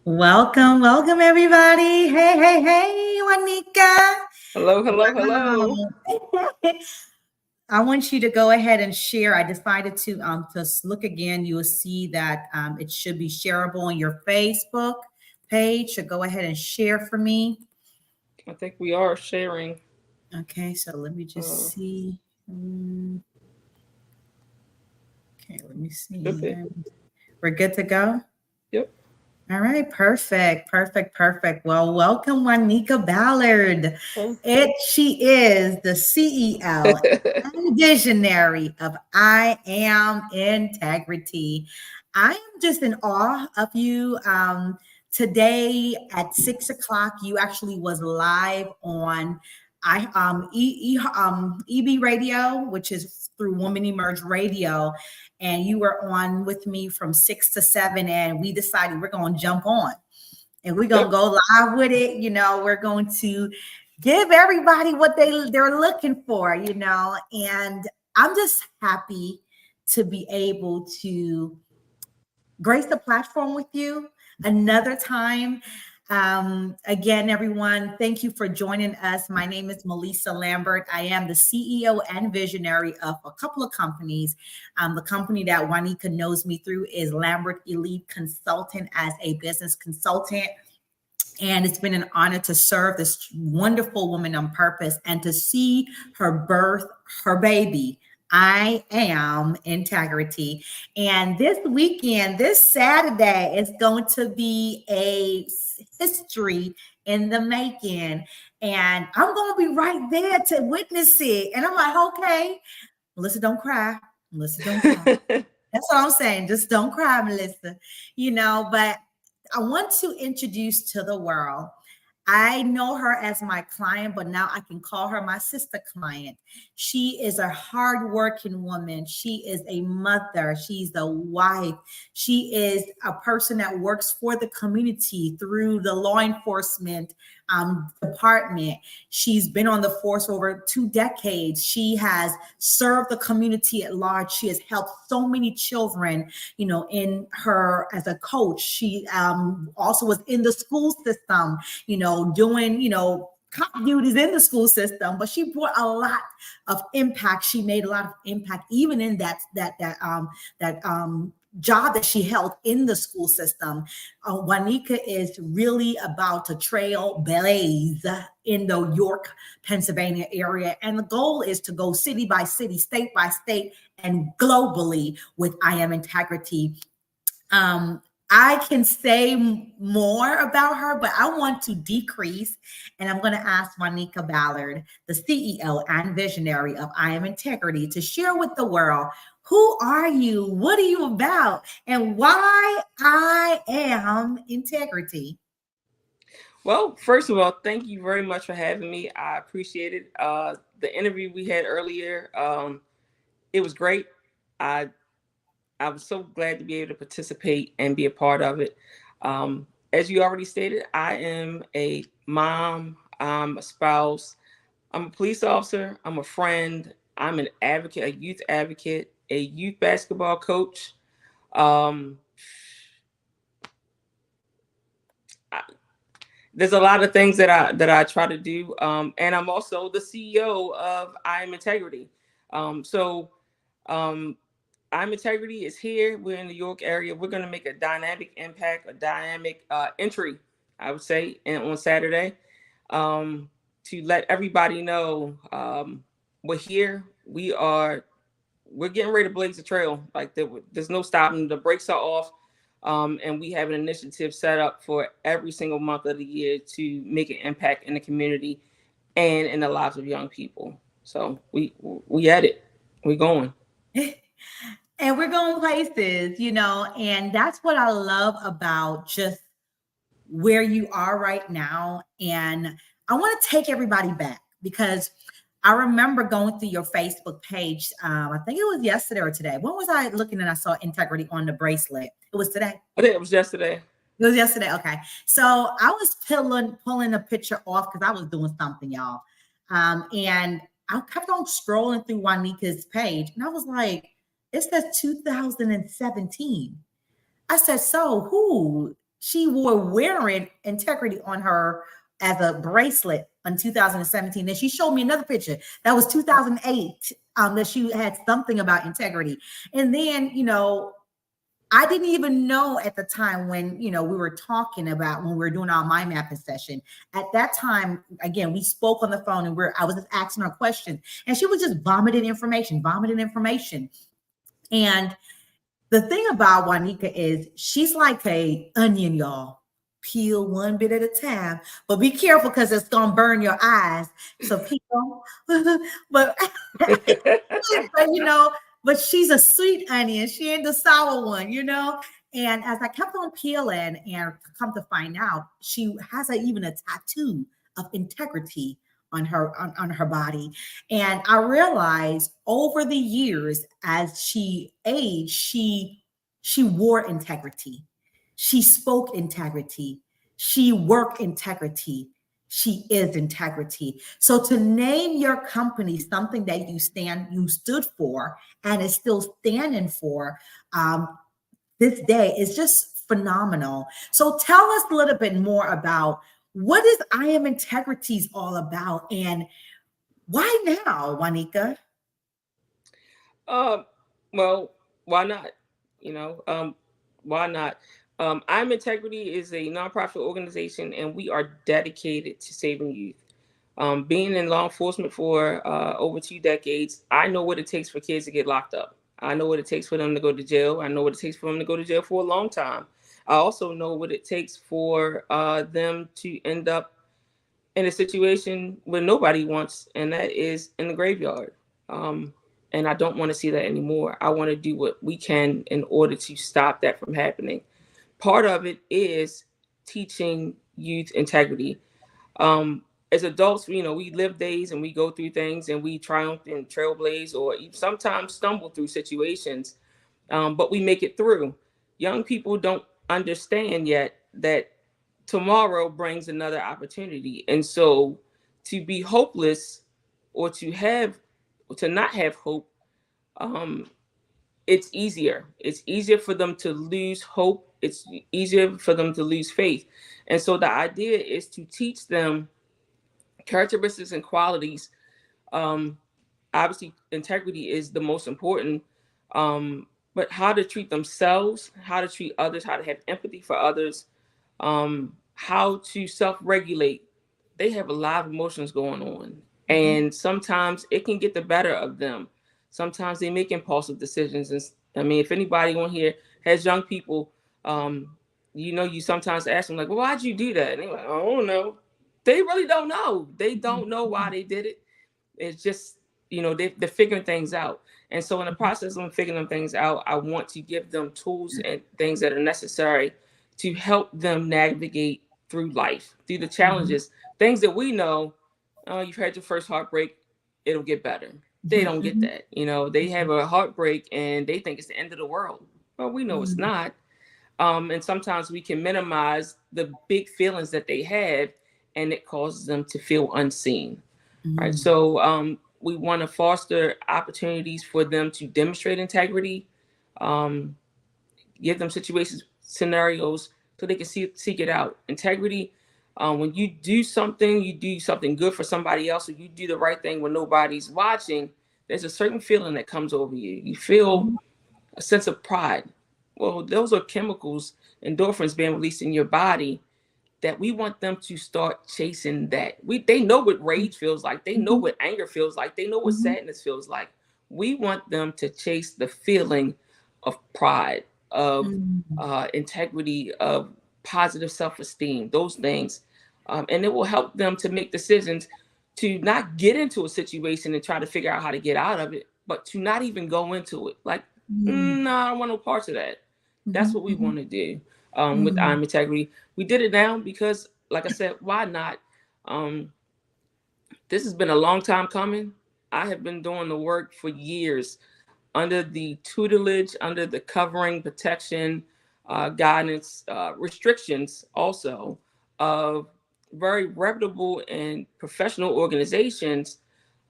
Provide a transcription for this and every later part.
Welcome, everybody. Hey, Juanika. Hello, hello, hello. Wow. I want you to go ahead and share. I decided to look again. You will see that it should be shareable on your Facebook page. So go ahead and share for me. I think we are sharing. Okay, so let me just Uh, see. Okay, let me see Should be. here. We're good to go. Yep. All right, perfect. Well, welcome, Juanika Ballard. Oh. She is the CEO and visionary of I Am Integrity. I am just in awe of you. Today at 6 o'clock, you actually was live on EB Radio, which is through Woman Emerge Radio, and you were on with me from 6 to 7, and we decided we're going to jump on and we're going to Yep. go live with it. We're going to give everybody what they're looking for, and I'm just happy to be able to grace the platform with you another time. Again, everyone, thank you for joining us. My name is Melissa Lambert. I am the CEO and visionary of a couple of companies. The company that Juanika knows me through is Lambert Elite Consultant as a business consultant. And it's been an honor to serve this wonderful woman on purpose and to see her birth her baby. I Am Integrity. And this weekend, this Saturday, is going to be a history in the making. And I'm going to be right there to witness it. And I'm like, okay, Melissa, don't cry. Melissa, don't cry. That's what I'm saying. Just don't cry, Melissa. But I want to introduce to the world. I know her as my client, but now I can call her my sister client. She is a hardworking woman. She is a mother. She's a wife. She is a person that works for the community through the law enforcement department. She's been on the force for over 2 decades. She has served the community at large. She has helped so many children, in her as a coach. She also was in the school system, doing, cop duties in the school system, but she brought a lot of impact. She made a lot of impact, even in that job that she held in the school system. Juanika is really about to trailblaze in the York, Pennsylvania area. And the goal is to go city by city, state by state, and globally with I Am Integrity. I can say more about her, but I want to decrease. And I'm going to ask Juanika Ballard, the CEO and visionary of I Am Integrity, to share with the world, who are you? What are you about? And why I Am Integrity? Well, first of all, thank you very much for having me. I appreciate it. The interview we had earlier, it was great. I I was so glad to be able to participate and be a part of it. As you already stated, I am a mom, I'm a spouse, I'm a police officer, I'm a friend, I'm an advocate, a youth basketball coach. Um, I, there's a lot of things that I try to do, and I'm also the CEO of I Am Integrity. So I'm Integrity is here. We're in the York area. We're going to make a dynamic impact, a dynamic entry, I would say, on Saturday, to let everybody know we're here. We're getting ready to blaze the trail. Like there's no stopping. The brakes are off, and we have an initiative set up for every single month of the year to make an impact in the community and in the lives of young people. So we at it. We're going. And we're going places, and that's what I love about just where you are right now. And I want to take everybody back because I remember going through your Facebook page. I think it was yesterday or today. When was I looking and I saw integrity on the bracelet? It was today. I think it was yesterday. It was yesterday. Okay. So I was pulling a picture off because I was doing something, y'all. And I kept on scrolling through Juanika's page and I was like, it says 2017. I said, so who? she were wearing integrity on her as a bracelet in 2017. Then she showed me another picture that was 2008, that she had something about integrity. And then, I didn't even know at the time when, we were talking about when we were doing our mind mapping session. At that time, again, we spoke on the phone and I was just asking her questions and she was just vomiting information, vomiting information. And the thing about Juanika is she's like a onion, y'all. Peel one bit at a time, but be careful because it's gonna burn your eyes. So peel, but but but she's a sweet onion. She ain't the sour one. And as I kept on peeling and come to find out, she has even a tattoo of integrity on her body. And I realized over the years as she aged, she wore integrity. She spoke integrity. She worked integrity. She is integrity. So to name your company something that you stood for and is still standing for this day is just phenomenal. So tell us a little bit more about what is I Am Integrities all about and why now, Juanika? Well, why not? Why not? I'm Integrity is a nonprofit organization, and we are dedicated to saving youth. Being in law enforcement for over 2 decades, I know what it takes for kids to get locked up. I know what it takes for them to go to jail. I know what it takes for them to go to jail for a long time. I also know what it takes for them to end up in a situation where nobody wants, and that is in the graveyard. And I don't want to see that anymore. I want to do what we can in order to stop that from happening. Part of it is teaching youth integrity. As adults, we live days and we go through things and we triumph and trailblaze or sometimes stumble through situations, but we make it through. Young people don't understand yet that tomorrow brings another opportunity. And so to be hopeless or to not have hope, it's easier. It's easier for them to lose hope. It's easier for them to lose faith. And so the idea is to teach them characteristics and qualities. Obviously, integrity is the most important, but how to treat themselves, how to treat others, how to have empathy for others, how to self-regulate. They have a lot of emotions going on, and sometimes it can get the better of them. Sometimes they make impulsive decisions. And I mean, if anybody on here has young people, you sometimes ask them like, well, why'd you do that? And they're like, I don't know. They really don't know. They don't know why they did it. It's just, they're figuring things out. And so in the process of figuring them things out, I want to give them tools and things that are necessary to help them navigate through life, through the challenges, things that we know, you've had your first heartbreak, it'll get better. They don't get that. They have a heartbreak and they think it's the end of the world. Well, we know it's not. And sometimes we can minimize the big feelings that they have, and it causes them to feel unseen. Right. So we want to foster opportunities for them to demonstrate integrity, give them scenarios so they can seek it out. Integrity, when you do something good for somebody else, or you do the right thing when nobody's watching, there's a certain feeling that comes over you. You feel a sense of pride. Well, those are chemicals, endorphins being released in your body, that we want them to start chasing that. They know what rage feels like. They know what anger feels like. They know what sadness feels like. We want them to chase the feeling of pride, of integrity, of positive self-esteem, those things. And it will help them to make decisions to not get into a situation and try to figure out how to get out of it, but to not even go into it. Like, no, I don't want no parts of that. That's what we want to do with I'm Integrity. We did it now because, like I said, why not? This has been a long time coming. I have been doing the work for years under the tutelage, under the covering, protection, guidance, restrictions also of very reputable and professional organizations.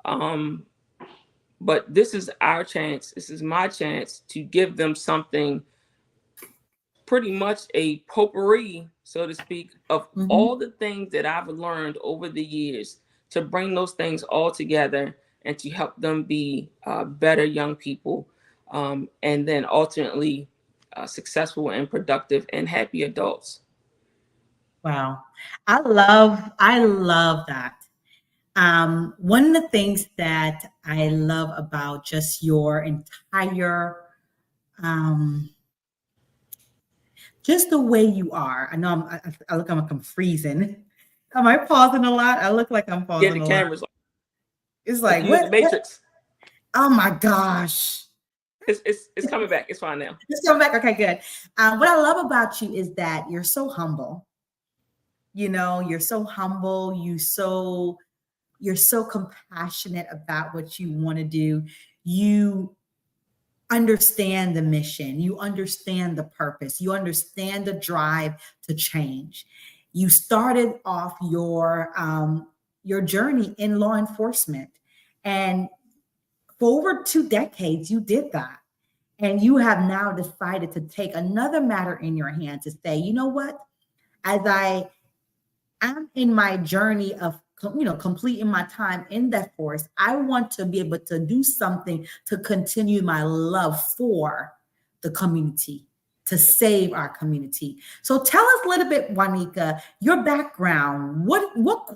But this is our chance. This is my chance to give them something pretty much a potpourri, so to speak, of Mhm. all the things that I've learned over the years, to bring those things all together and to help them be better young people, and then ultimately successful and productive and happy adults. Wow. I love that. One of the things that I love about just your entire, um, just the way you are. I know I look like I'm freezing. Am I pausing a lot? I look like I'm Yeah, pausing the a lot. cameras It's like like, you in the what? Matrix. Oh my gosh. It's coming back. It's fine now. Let's come back. Okay, good. What I love about you is that you're so humble. You know, you're so humble. You're so compassionate about what you want to do. You understand the mission, you understand the purpose, you understand the drive to change. You started off your journey in law enforcement, and for over 2 decades you did that, and you have now decided to take another matter in your hands to say, you know what, as I'm in my journey of completing my time in that force. I want to be able to do something to continue my love for the community, to save our community. So tell us a little bit, Juanika, your background. What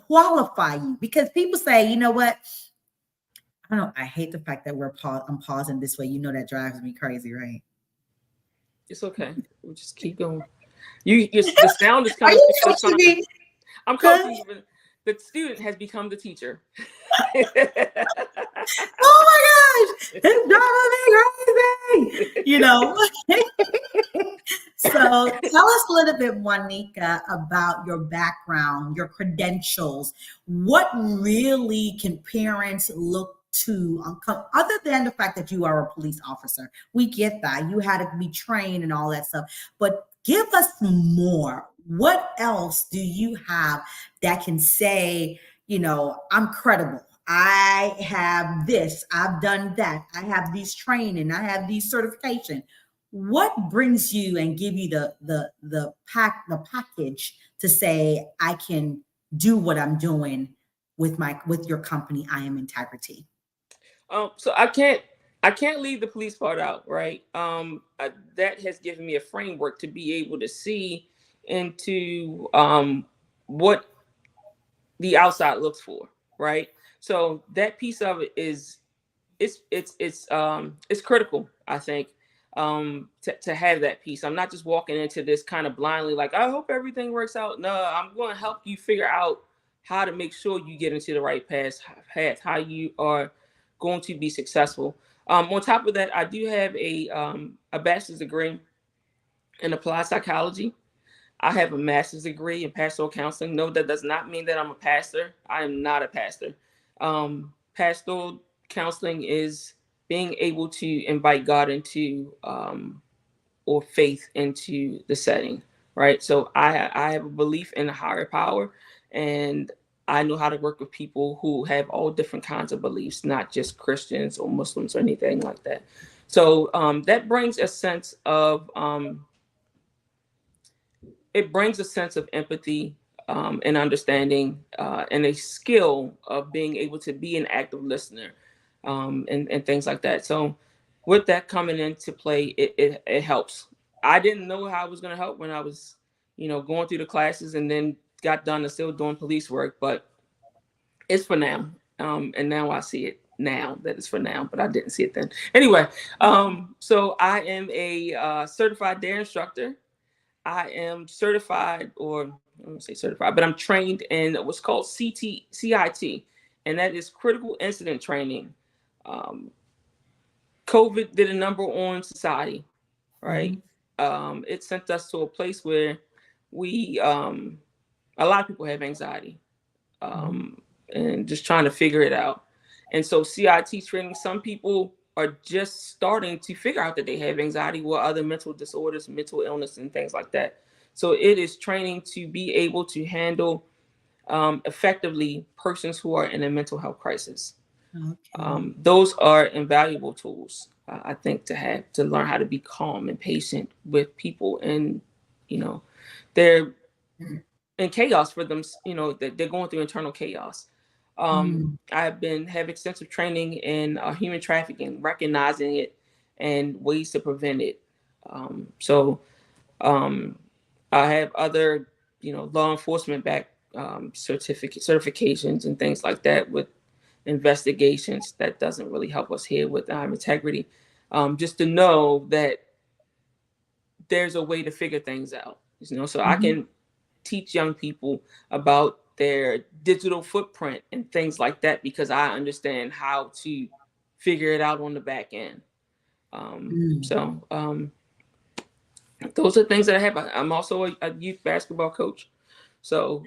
qualify you? Because people say, you know what? I don't know. I hate the fact that I'm pausing this way. You know that drives me crazy, right? It's okay. We'll just keep going. The sound is Are coming you through just coaching fine. me? I'm Huh? coaching you, but the student has become the teacher. Oh my gosh, it's driving me crazy. So tell us a little bit, Juanika, about your background, your credentials. What really can parents look to, other than the fact that you are a police officer? We get that. You had to be trained and all that stuff. But give us more. What else do you have that can say, I'm credible? I have this, I've done that, I have these training, I have these certification. What brings you and give you the package to say I can do what I'm doing with your company, I Am Integrity? So I can't leave the police part out, right? That has given me a framework to be able to see into what the outside looks for, right? So that piece of it is it's critical, I think, to have that piece. I'm not just walking into this kind of blindly like, I hope everything works out. No, I'm going to help you figure out how to make sure you get into the right path, how you are going to be successful. On top of that, I do have a bachelor's degree in applied psychology. I have a master's degree in pastoral counseling. No, that does not mean that I'm a pastor. I am not a pastor. Pastoral counseling is being able to invite God into or faith into the setting, right? So I have a belief in a higher power, and I know how to work with people who have all different kinds of beliefs, not just Christians or Muslims or anything like that. So that brings a sense of it brings a sense of empathy and understanding and a skill of being able to be an active listener and things like that. So with that coming into play, it helps. I didn't know how it was going to help when I was, going through the classes and then got done and still doing police work, but it's for now. And now I see it now that it's for now, but I didn't see it then. Anyway, so I am a certified dare instructor. I am certified, or I don't say certified, but I'm trained in what's called CIT, and that is critical incident training. Um, COVID did a number on society, right? Mhm. It sent us to a place where we, a lot of people have anxiety Mhm. and just trying to figure it out. And so CIT training, some people are just starting to figure out that they have anxiety or other mental disorders, mental illness, and things like that. So it is training to be able to handle effectively persons who are in a mental health crisis. Okay. Those are invaluable tools. I think to learn how to be calm and patient with people, and they're in chaos for them. They're going through internal chaos. Have extensive training in human trafficking, recognizing it, and ways to prevent it. So I have other, law enforcement back certifications and things like that with investigations. That doesn't really help us here with integrity. Just to know that there's a way to figure things out, so I can teach young people about their digital footprint and things like that, because I understand how to figure it out on the back end. So those are things that I have. I'm also a youth basketball coach. So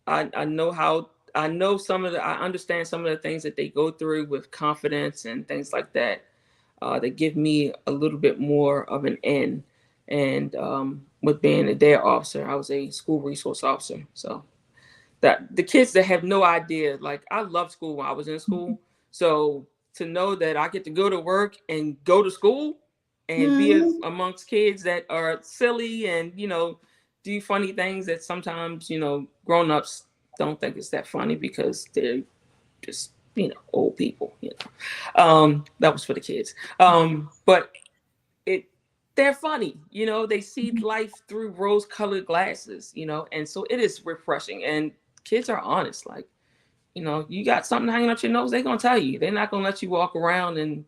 I know I understand some of the things that they go through with confidence and things like that. That give me a little bit more of an in. And with being a dare officer, I was a school resource officer. So that the kids that have no idea, like, I loved school when I was in school. So to know that I get to go to work and go to school and be amongst kids that are silly and, do funny things that sometimes, grown-ups don't think it's that funny because they're just, old people, that was for the kids. But they're funny, they see life through rose-colored glasses, and so it is refreshing. And kids are honest. Like, you got something hanging up your nose, they're gonna tell you. They're not gonna let you walk around and,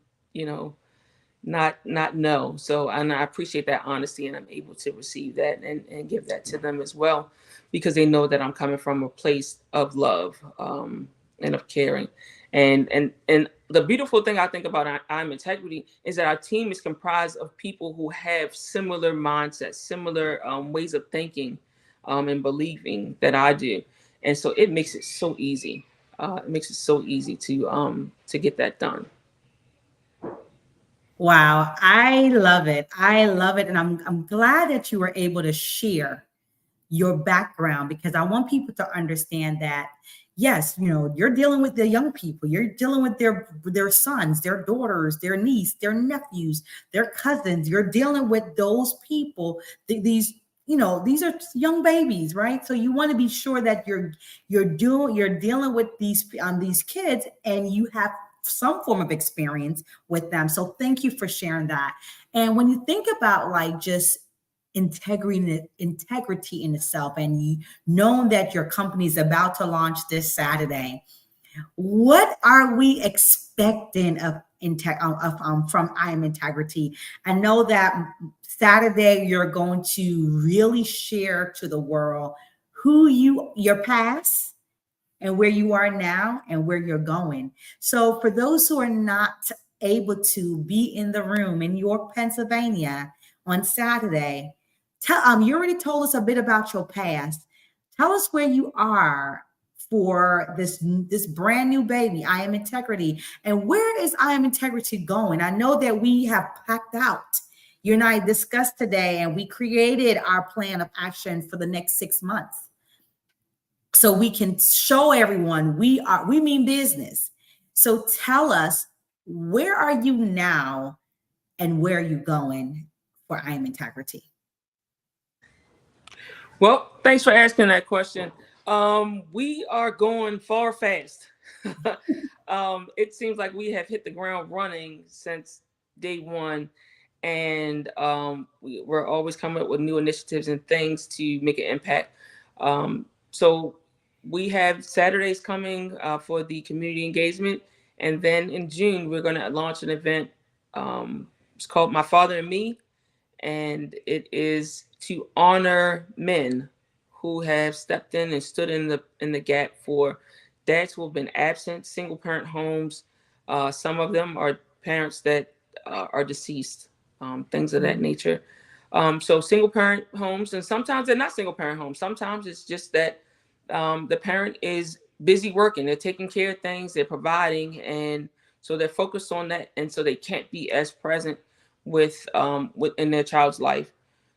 not know. So, and I appreciate that honesty, and I'm able to receive that and give that to them as well, because they know that I'm coming from a place of love, and of caring. And the beautiful thing I think about I'm Integrity is that our team is comprised of people who have similar mindsets, similar ways of thinking, and believing that I do. And so it makes it so easy. It makes it so easy to get that done. Wow, I love it. I love it. And I'm glad that you were able to share your background, because I want people to understand that, yes, you're dealing with the young people, you're dealing with their sons, their daughters, their niece, their nephews, their cousins. You're dealing with those people, these these are young babies, right? So you want to be sure that you're dealing with these kids, and you have some form of experience with them. So thank you for sharing that. And when you think about, like, just integrity in itself, and you knowing that your company is about to launch this Saturday, what are we expecting from I Am Integrity? I know that Saturday you're going to really share to the world your past, and where you are now, and where you're going. So for those who are not able to be in the room in York, Pennsylvania on Saturday, you already told us a bit about your past. Tell us where you are for this brand new baby, I Am Integrity. And where is I Am Integrity going? I know that we have packed out. You and I discussed today, and we created our plan of action for the next 6 months, so we can show everyone we mean business. So tell us, where are you now, and where are you going for I Am Integrity? Well, thanks for asking that question. We are going far fast. It seems like we have hit the ground running since day one, and we're always coming up with new initiatives and things to make an impact. So we have Saturdays coming for the community engagement, and then in June we're going to launch an event. It's called My Father and Me, and it is to honor men who have stepped in and stood in the gap for dads who have been absent, single parent homes. Some of them are parents that are deceased, things of that nature. So single parent homes, and sometimes they're not single parent homes. Sometimes it's just that the parent is busy working, they're taking care of things, they're providing, and so they're focused on that, and so they can't be as present within their child's life.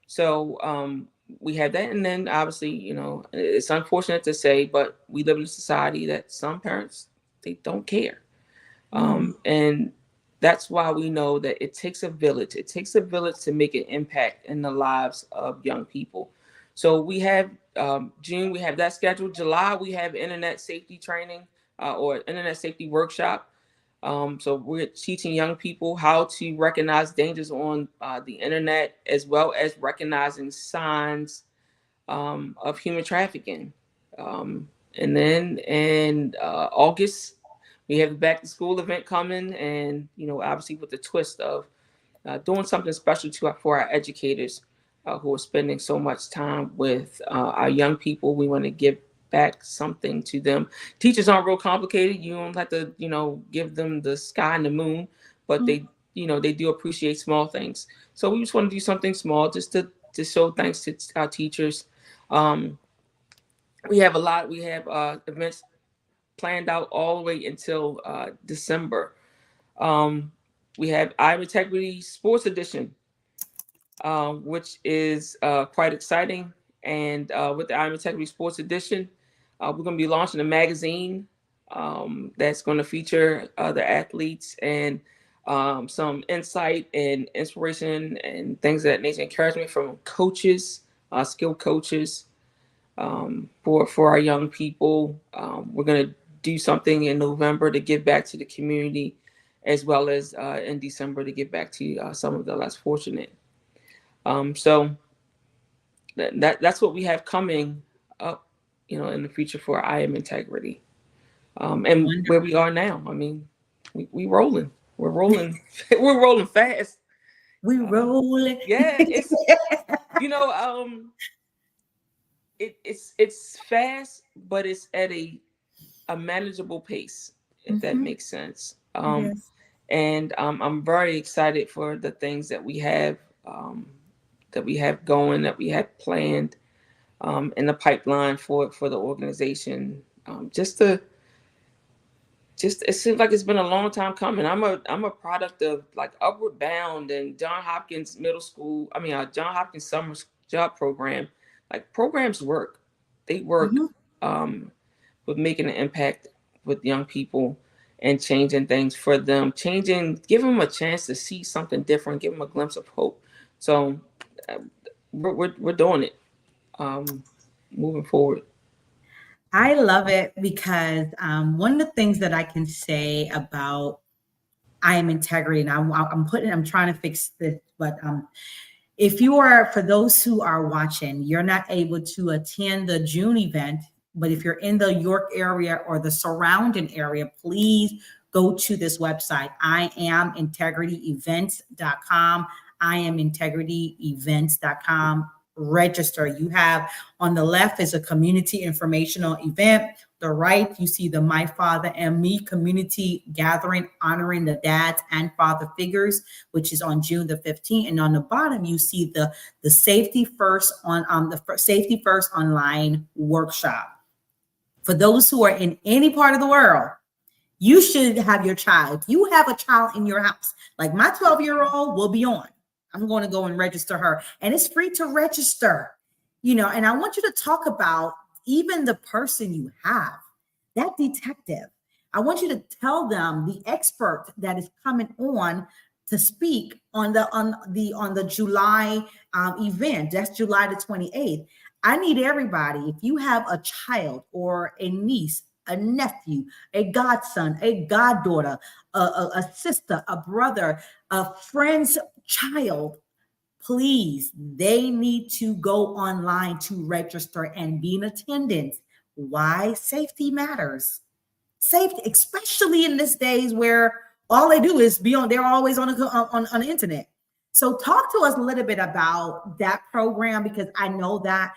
So we have that, and then obviously, it's unfortunate to say, but we live in a society that some parents, they don't care, and That's why we know that it takes a village. It takes a village to make an impact in the lives of young people. So we have June, we have that scheduled. July, we have internet safety training or internet safety workshop. So we're teaching young people how to recognize dangers on the internet, as well as recognizing signs of human trafficking. And then in August, we have the back to school event coming, and obviously with the twist of doing something special for our educators who are spending so much time with our young people. We want to give back something to them. Teachers aren't real complicated. You don't have to, give them the sky and the moon, but they do appreciate small things. So we just want to do something small just to show thanks to our teachers. Um, we have events planned out all the way until December. We have I Integrity Sports Edition, which is quite exciting. And with the I Integrity Sports Edition, we're going to be launching a magazine that's going to feature the athletes and some insight and inspiration and things of that nature, encouragement from coaches, skilled coaches, for our young people. We're going to do something in November to give back to the community, as well as in December to give back to some of the less fortunate. So that's what we have coming up, in the future for I Am Integrity, and where we are now. I mean, we rolling. We're rolling. We're rolling fast. We rolling. Yeah, it's it's fast, but it's at a manageable pace, if that makes sense. Yes. And I'm very excited for the things that we have going, that we have planned in the pipeline for the organization. Just it seems like it's been a long time coming. I'm a product of like Upward Bound and John Hopkins Middle School. I mean, John Hopkins Summer Job Program. Like, programs work. They work with making an impact with young people and changing things for them, give them a chance to see something different, give them a glimpse of hope. So we're doing it, moving forward. I love it because one of the things that I can say about I Am Integrity, and I'm trying to fix this, but if you are, for those who are watching, you're not able to attend the June event, but if you're in the York area or the surrounding area, please go to this website, iamintegrityevents.com, iamintegrityevents.com. Register. You have on the left is a community informational event. The right, you see the My Father and Me community gathering honoring the dads and father figures, which is on June the 15th. And on the bottom, you see the Safety First Safety First online workshop. For those who are in any part of the world, you should have your child. If you have a child in your house, like my 12-year-old will be on. I'm going to go and register her, and it's free to register, and I want you to talk about even the person you have, that detective. I want you to tell them the expert that is coming on to speak on the July event. That's July the 28th. I need everybody. If you have a child or a niece, a nephew, a godson, a goddaughter, a sister, a brother, a friend's child, please, they need to go online to register and be in attendance. Why? Safety matters. Safety, especially in this days where all they do is be on, they're always on the internet. So talk to us a little bit about that program, because I know that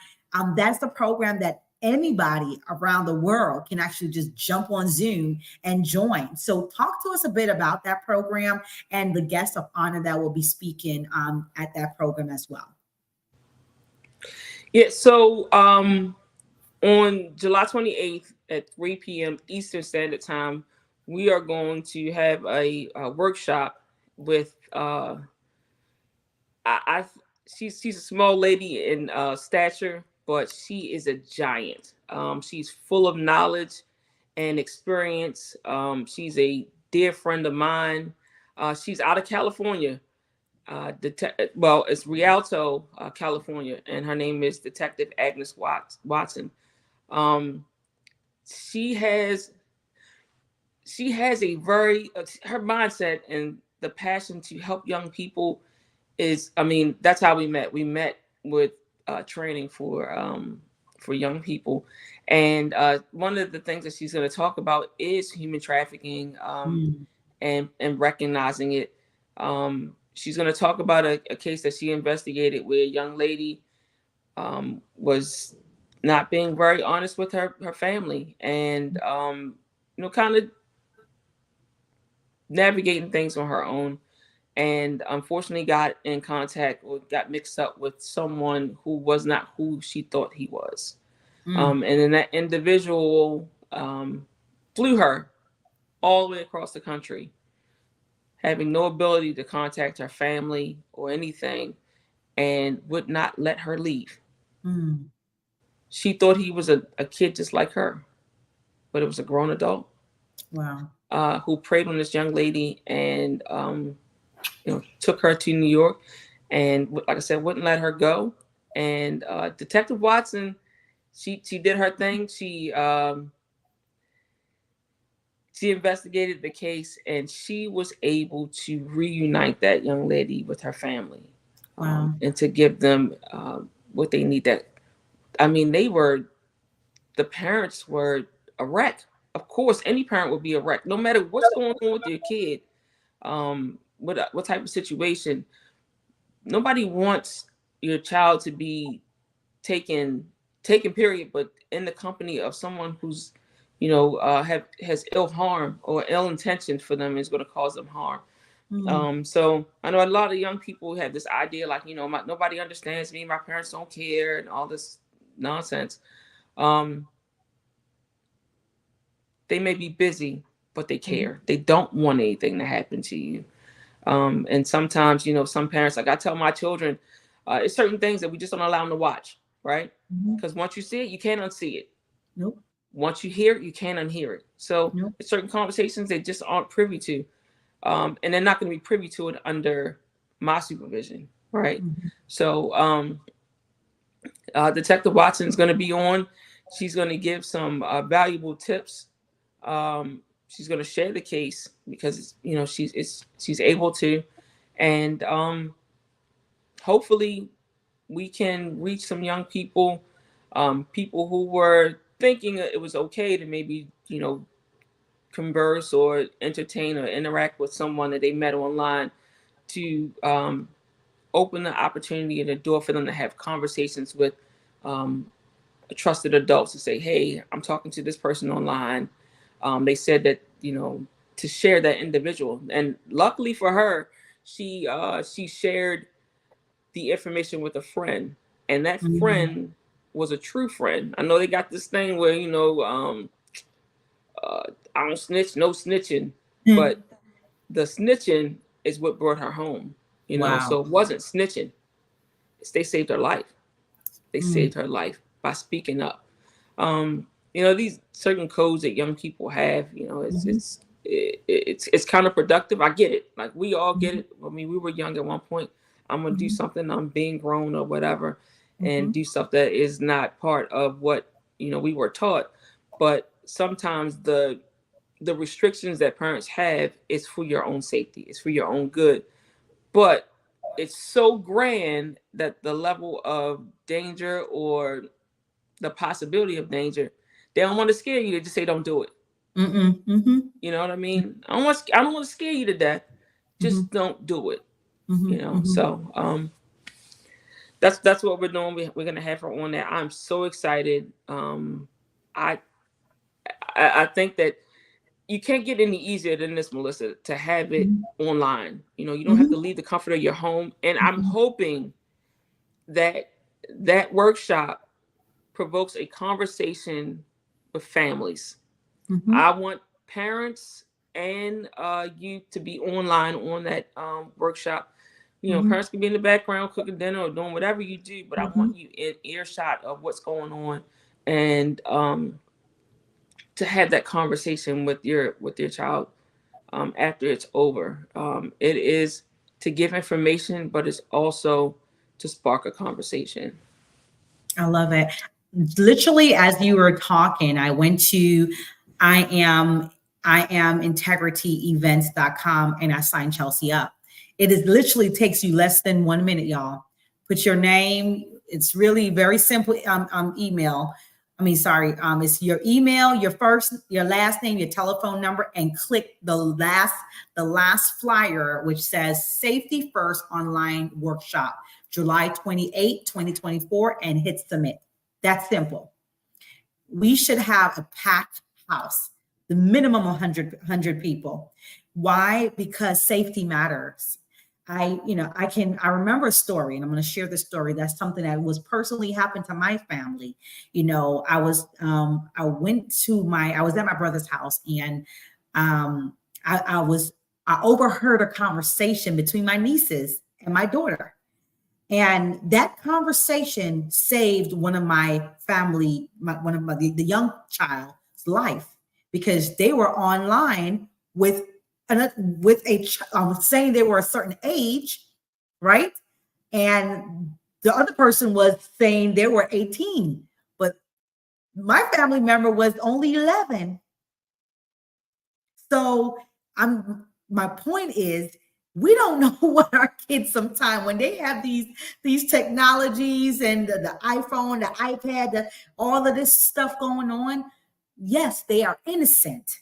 that's the program that anybody around the world can actually just jump on Zoom and join. So talk to us a bit about that program and the guest of honor that will be speaking at that program as well. Yeah, so on July 28th at 3 p.m. Eastern Standard Time, we are going to have a workshop with she's a small lady in stature, but she is a giant. She's full of knowledge and experience. She's a dear friend of mine. She's out of California. Well, it's Rialto, California, and her name is Detective Agnes Watson. Um, she has a very her mindset and the passion to help young people is, I mean, that's how we met. We met with training for young people, and one of the things that she's going to talk about is human trafficking, Mm. and recognizing it. She's going to talk about a case that she investigated where a young lady was not being very honest with her family, and kind of navigating things on her own, and unfortunately got in contact or got mixed up with someone who was not who she thought he was. Mm. And then that individual flew her all the way across the country, having no ability to contact her family or anything, and would not let her leave. Mm. She thought he was a kid just like her, but it was a grown adult Wow. who preyed on this young lady and took her to New York, and like I said, wouldn't let her go. And Detective Watson, she did her thing. She investigated the case, and she was able to reunite that young lady with her family, Wow. and to give them what they need. That, I mean, the parents were a wreck. Of course, any parent would be a wreck, no matter what's going on with your kid. What type of situation? Nobody wants your child to be taken period, but in the company of someone who's has ill harm or ill intention for them, is going to cause them harm. Mm. So I know a lot of young people have this idea like, nobody understands me, my parents don't care, and all this nonsense. um they may be busy, but they Mhm. care. They don't want anything to happen to you. And sometimes, some parents, like I tell my children, it's certain things that we just don't allow them to watch, right? Mhm. Because once you see it, you can't unsee it. Nope. Once you hear it, you can't unhear it. So Nope. it's certain conversations they just aren't privy to. And they're not going to be privy to it under my supervision, right? Mhm. So Detective Watson is going to be on. She's going to give some valuable tips. She's going to share the case because she's able to, and hopefully we can reach some young people, people who were thinking it was okay to maybe converse or entertain or interact with someone that they met online, to open the opportunity and the door for them to have conversations with um, trusted adults, to say, hey, I'm talking to this person online. They said that, to share that individual. And luckily for her, she shared the information with a friend, and that Mhm. friend was a true friend. I know they got this thing where, uh, I don't snitch, no snitching, Mm. but the snitching is what brought her home. Wow. So it wasn't snitching. They saved her life. They Mm. saved her life by speaking up. These certain codes that young people have, Mhm. it's counterproductive. I get it. Like, we all get Mhm. it. I mean, we were young at one point. I'm gonna do Mhm. something. I'm being grown or whatever, and Mhm. do stuff that is not part of what we were taught. But sometimes the restrictions that parents have is for your own safety. It's for your own good. But it's so grand that the level of danger or the possibility of danger, they don't want to scare you. They just say, don't do it. Mm-mm. Mhm. You know what I mean? I don't want to scare you to death. Mhm. Just don't do it. Mhm. Mhm. So that's what we're doing. We're gonna have her on there. I'm so excited. I I think that you can't get any easier than this, Melissa, to have it Mhm. online. You don't have to Mhm. leave the comfort of your home. And I'm Mhm. hoping that that workshop provokes a conversation with families. Mhm. I want parents and you to be online on that workshop. Mhm. Parents can be in the background cooking dinner or doing whatever you do, but I want Mhm. you in earshot of what's going on, and to have that conversation with your child, after it's over. It is to give information, but it's also to spark a conversation. I love it. Literally, as you were talking, I went to I am I am integrityevents.com and I signed Chelsea up. It is literally takes you less than 1 minute, y'all. Put your name. It's really very simple. Email. I mean, sorry. It's your email, your first, your last name, your telephone number, and click the last flyer, which says Safety First Online Workshop, July 28, 2024, and hit submit. That's simple. We should have a packed house, the minimum 100 people. Why? Because safety matters. I remember a story, and I'm going to share this story. That's something that was personally happened to my family. I was at my brother's house, and I overheard a conversation between my nieces and my daughter. And that conversation saved one of my family, the young child's life, because they were online with saying they were a certain age, right? And the other person was saying they were 18, but my family member was only 11. So my point is, we don't know what our kids sometimes when they have these technologies and the iPhone, the iPad, all of this stuff going on. Yes, they are innocent,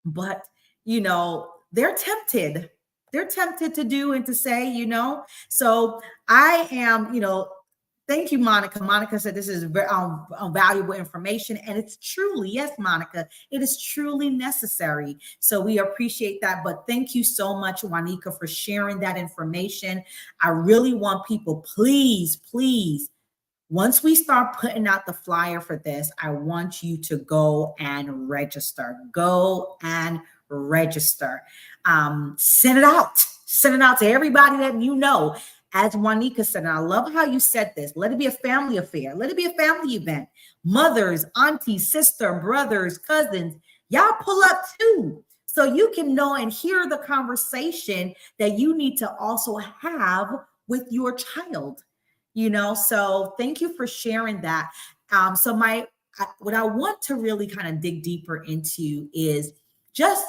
but they're tempted. They're tempted to do and to say. So I am, thank you, Monica. Monica said this is very valuable information, and it's truly, yes, Monica, it is truly necessary. So we appreciate that. But thank you so much, Juanika, for sharing that information. I really want people, please, once we start putting out the flyer for this, I want you to go and register. Go and register. Send it out. Send it out to everybody that you know. As Juanika said, and I love how you said this, let it be a family affair. Let it be a family event. Mothers, aunties, sister, brothers, cousins, y'all pull up too. So you can know and hear the conversation that you need to also have with your child. So thank you for sharing that. What I want to really kind of dig deeper into is just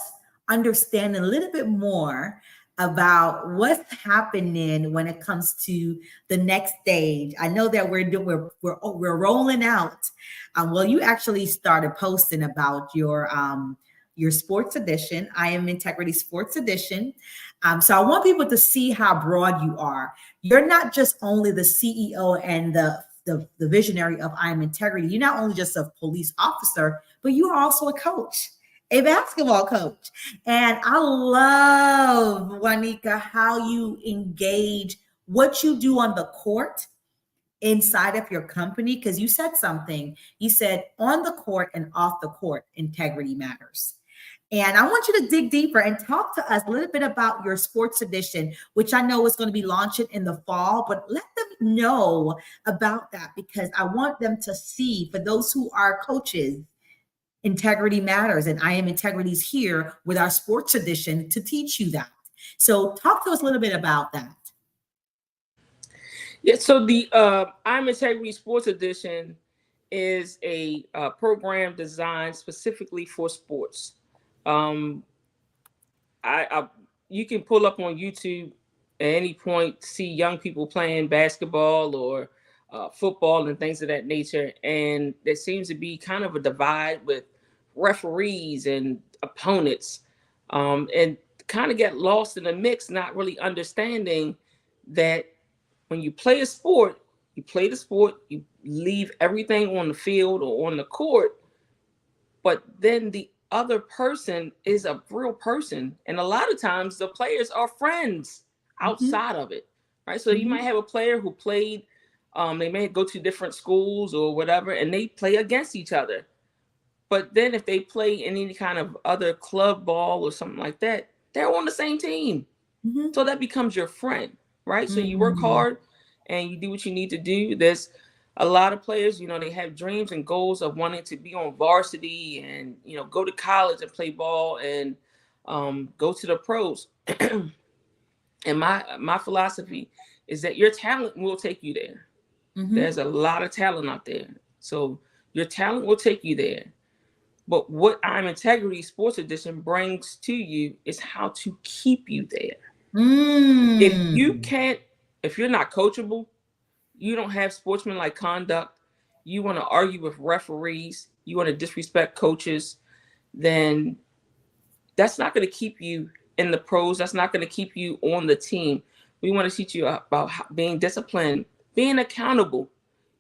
understand a little bit more about what's happening when it comes to the next stage. I know that we're rolling out. Well, you actually started posting about your sports edition. I am Integrity Sports Edition. So I want people to see how broad you are. You're not just only the CEO and the visionary of I Am Integrity. You're not only just a police officer, but you are also a coach, a basketball coach. And I love, Juanika, how you engage what you do on the court inside of your company, because you said something. You said on the court and off the court, integrity matters. And I want you to dig deeper and talk to us a little bit about your sports edition, which I know is going to be launching in the fall, but let them know about that, because I want them to see, for those who are coaches, integrity matters. And I Am Integrity's here with our sports edition to teach you that. So talk to us a little bit about that. Yeah, so the I'm Integrity Sports Edition is a program designed specifically for sports. You can pull up on YouTube at any point, see young people playing basketball or football and things of that nature, and there seems to be kind of a divide with referees and opponents, and kind of get lost in the mix, not really understanding that when you play a sport, you play the sport, you leave everything on the field or on the court, but then the other person is a real person. And a lot of times the players are friends outside of it, right? So you might have a player who played, they may go to different schools or whatever, and they play against each other. But then if they play any kind of other club ball or something like that, they're on the same team. So that becomes your friend, right? So you work hard and you do what you need to do. There's a lot of players, they have dreams and goals of wanting to be on varsity and, go to college and play ball. And go to the pros. And my philosophy is that your talent will take you there. Mm-hmm. There's a lot of talent out there. So your talent will take you there. But what I'm Integrity Sports Edition brings to you is how to keep you there. If you can't, if you're not coachable, you don't have sportsmanlike conduct, you want to argue with referees, you want to disrespect coaches, then that's not going to keep you in the pros. That's not going to keep you on the team. We want to teach you about being disciplined, being accountable.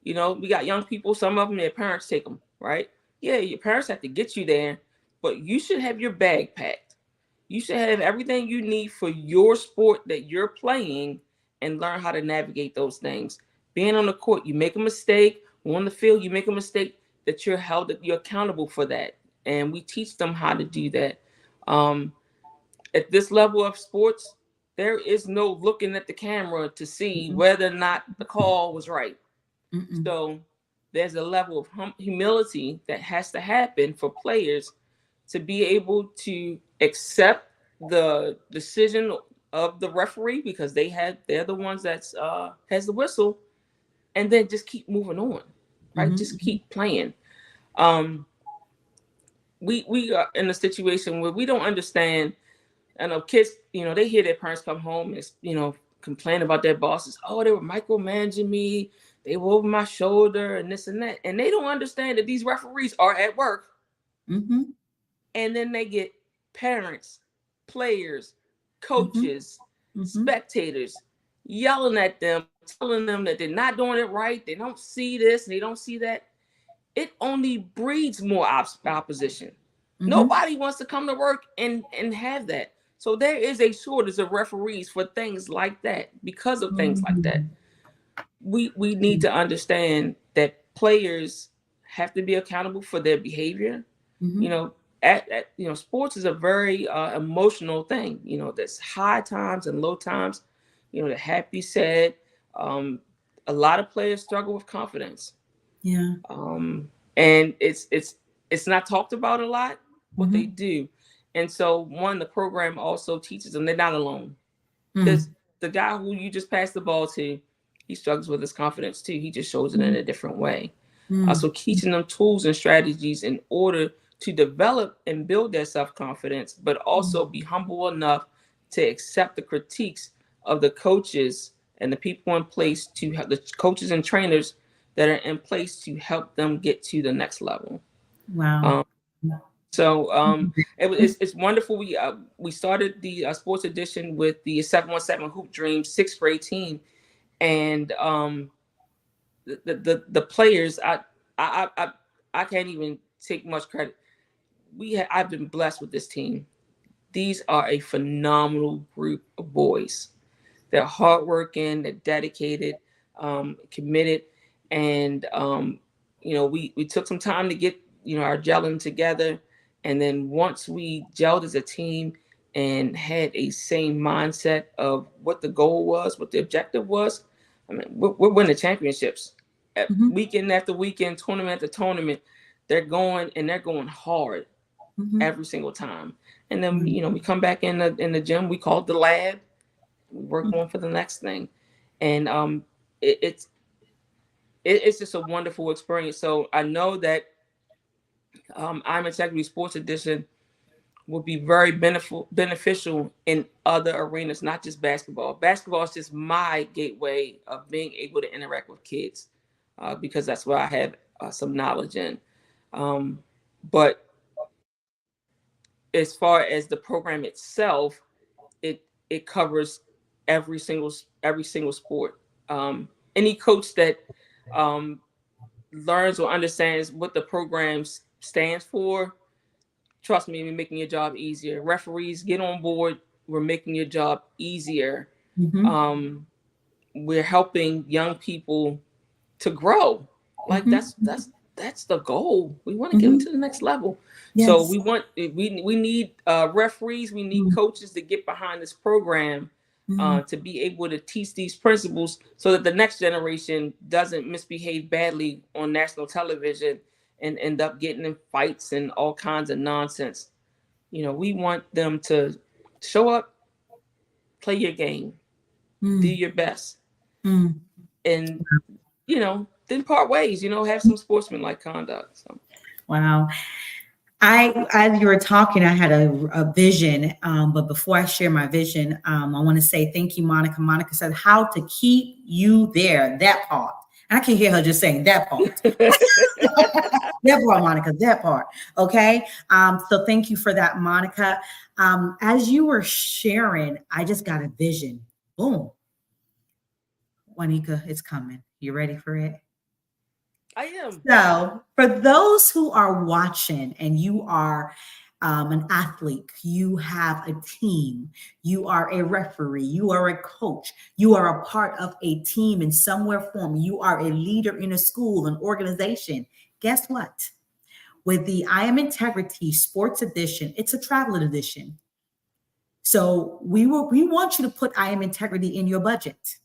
You know, we got young people, some of them, their parents take them, right? Yeah, your parents have to get you there, but you should have your bag packed. You should have everything you need for your sport that you're playing and learn how to navigate those things. Being on the court, you make a mistake. On the field, you make a mistake, that you're held, that you're accountable for that. And we teach them how to do that. Um, at this level of sports, there is no looking at the camera to see whether or not the call was right. Mm-mm. So there's a level of humility that has to happen for players to be able to accept the decision of the referee, because they're the ones that's has the whistle, and then just keep moving on, right? Mm-hmm. Just keep playing. We are in a situation where we don't understand. I know kids, you know, they hear their parents come home and, you know, complain about their bosses. Oh, they were micromanaging me. They were over my shoulder and this and that. And they don't understand that these referees are at work. Mm-hmm. And then they get parents, players, coaches, mm-hmm. spectators yelling at them, telling them that they're not doing it right. They don't see this, they don't see that. It only breeds more opposition. Mm-hmm. Nobody wants to come to work and have that. So there is a shortage of referees for things like that, because of things like that. We need to understand that players have to be accountable for their behavior. Mm-hmm. You know, you know, sports is a very emotional thing. You know, there's high times and low times. You know, the happy, sad. A lot of players struggle with confidence. Yeah. And it's not talked about a lot, but mm-hmm. they do. And so the program also teaches them they're not alone. Because the guy who you just passed the ball to, he struggles with his confidence too. He just shows it in a different way. So teaching them tools and strategies in order to develop and build their self-confidence, but also be humble enough to accept the critiques of the coaches and the people in place, to have the coaches and trainers that are in place to help them get to the next level. Wow. It's wonderful. We started the sports edition with the 717 Hoop Dreams 6th grade team, and the players, I can't even take much credit. I've been blessed with this team. These are a phenomenal group of boys. They're hardworking, they're dedicated, committed, and you know, we took some time to get, you know, our gelling together, and then once we gelled as a team and had a same mindset of what the goal was, what the objective was, I mean, we're winning championships. Weekend after weekend, tournament after tournament, they're going hard every single time. And then you know, we come back in the gym, we call it the lab. We work on for the next thing, and it's just a wonderful experience. So I know that I'm Integrity Sports Edition will be very beneficial in other arenas, not just basketball. Basketball is just my gateway of being able to interact with kids, because that's where I have some knowledge in. But as far as the program itself, it covers every single sport. Any coach that learns or understands what the program stands for, trust me, we're making your job easier. Referees, get on board. We're making your job easier. We're helping young people to grow. Like that's the goal. We want to get them to the next level. Yes. So we need referees. We need coaches to get behind this program to be able to teach these principles, so that the next generation doesn't misbehave badly on national television and end up getting in fights and all kinds of nonsense. we want them to show up, play your game, do your best, Mm. and then part ways. Have some sportsmanlike conduct. So. Wow. As you were talking, I had a vision. But before I share my vision, I want to say thank you, Monica. Monica said how to keep you there. That part. And I can hear her just saying that part. That part, Monica. That part. Okay. So thank you for that, Monica. As you were sharing, I just got a vision. Boom. Juanika, it's coming. You ready for it? I am. So, for those who are watching and you are an athlete, you have a team, you are a referee, you are a coach, you are a part of a team in somewhere form, you are a leader in a school, an organization. Guess what? With the I Am Integrity Sports Edition, it's a travel edition. So we want you to put I Am Integrity in your budget.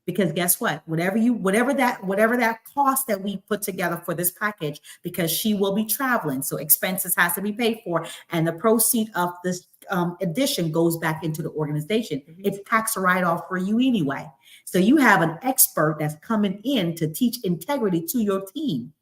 Because guess what? Whatever that cost that we put together for this package, because she will be traveling, so expenses has to be paid for, and the proceed of this edition goes back into the organization. It's tax write-off for you anyway. So you have an expert that's coming in to teach integrity to your team,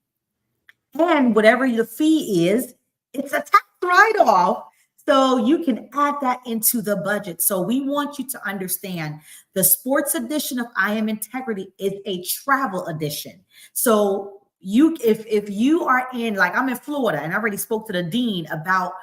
and whatever the fee is, it's a tax write-off. So you can add that into the budget. So we want you to understand the sports edition of I Am Integrity is a travel edition. So if you are in, like I'm in Florida and I already spoke to the dean about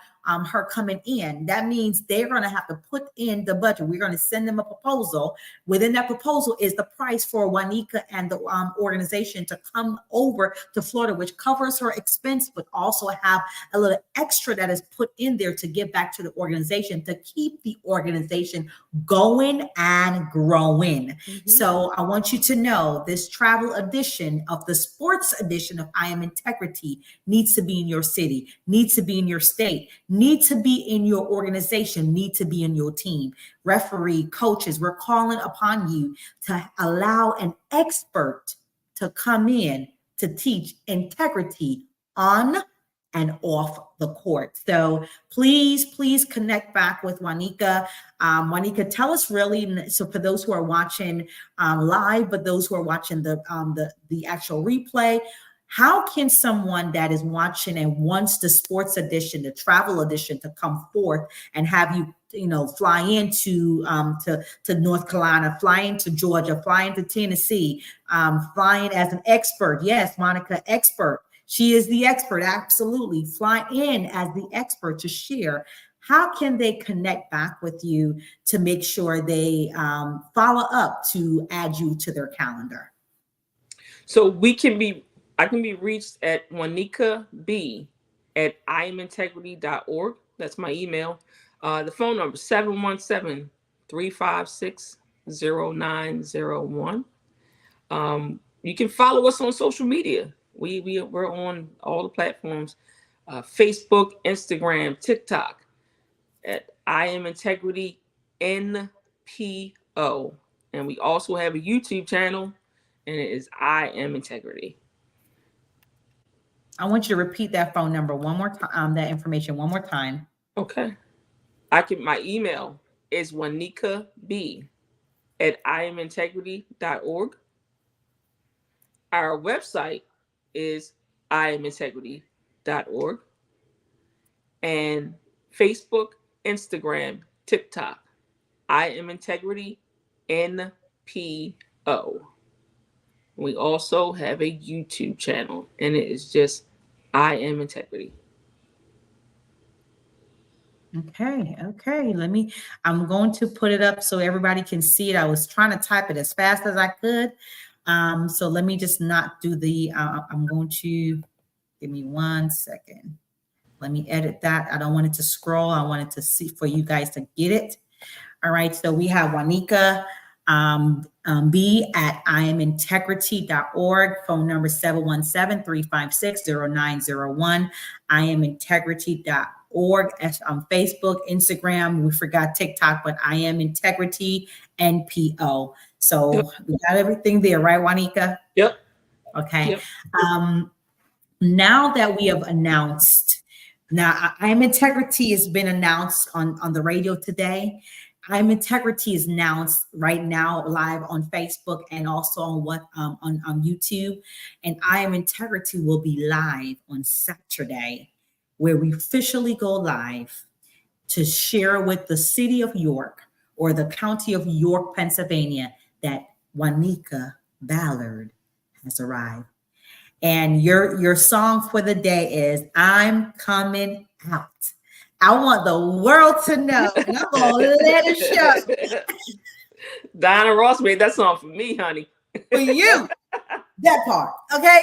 her coming in, that means they're going to have to put in the budget. We're going to send them a proposal. Within that proposal is the price for Juanika and the organization to come over to Florida, which covers her expense, but also have a little extra that is put in there to give back to the organization to keep the organization going and growing. So I want you to know this travel edition of the sports edition of I Am Integrity needs to be in your city, needs to be in your state, need to be in your organization, need to be in your team. Referee, coaches, we're calling upon you to allow an expert to come in to teach integrity on and off the court. So please connect back with Juanika. Juanika, tell us really, so for those who are watching live, but those who are watching the actual replay, how can someone that is watching and wants the sports edition, the travel edition to come forth and have you, fly into to North Carolina, fly into Georgia, fly into Tennessee, flying as an expert? Yes, Monica, expert. She is the expert. Absolutely. Fly in as the expert to share. How can they connect back with you to make sure they follow up to add you to their calendar? So I can be reached at Juanika B at iamintegrity.org. That's my email. The phone number is 717-356-0901. You can follow us on social media. We're on all the platforms, Facebook, Instagram, TikTok at I Am Integrity NPO. And we also have a YouTube channel, and it is I Am Integrity. I want you to repeat that phone number one more time, that information one more time. Okay. My email is Juanika B at iamintegrity.org. Our website is iamintegrity.org. And Facebook, Instagram, TikTok, I Am Integrity NPO. We also have a YouTube channel, and it is just I Am Integrity. Okay. I'm going to put it up so everybody can see it. I was trying to type it as fast as I could. So let me just not do I'm going to, give me 1 second. Let me edit that. I don't want it to scroll. I want it to see for you guys to get it. All right. So we have Juanika B at iamintegrity.org. Phone number 717-356-0901. iamintegrity.org. On Facebook, Instagram. We forgot TikTok, but I Am Integrity NPO. So we got everything there, right, Juanika? Yep. Okay. Yep. Now that we have announced Now, I'm Integrity has been announced on the radio today. I'm Integrity is announced right now live on Facebook and also on on YouTube. And I Am Integrity will be live on Saturday, where we officially go live to share with the city of York or the county of York, Pennsylvania, that Juanika Ballard has arrived. And your song for the day is I'm Coming Out. I want the world to know, and I'm gonna let it show. Diana Ross made that song for me, honey. For you, that part, okay?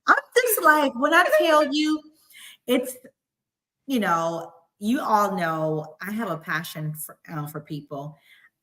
I'm just like, when I tell you, it's, you know, you all know I have a passion for people.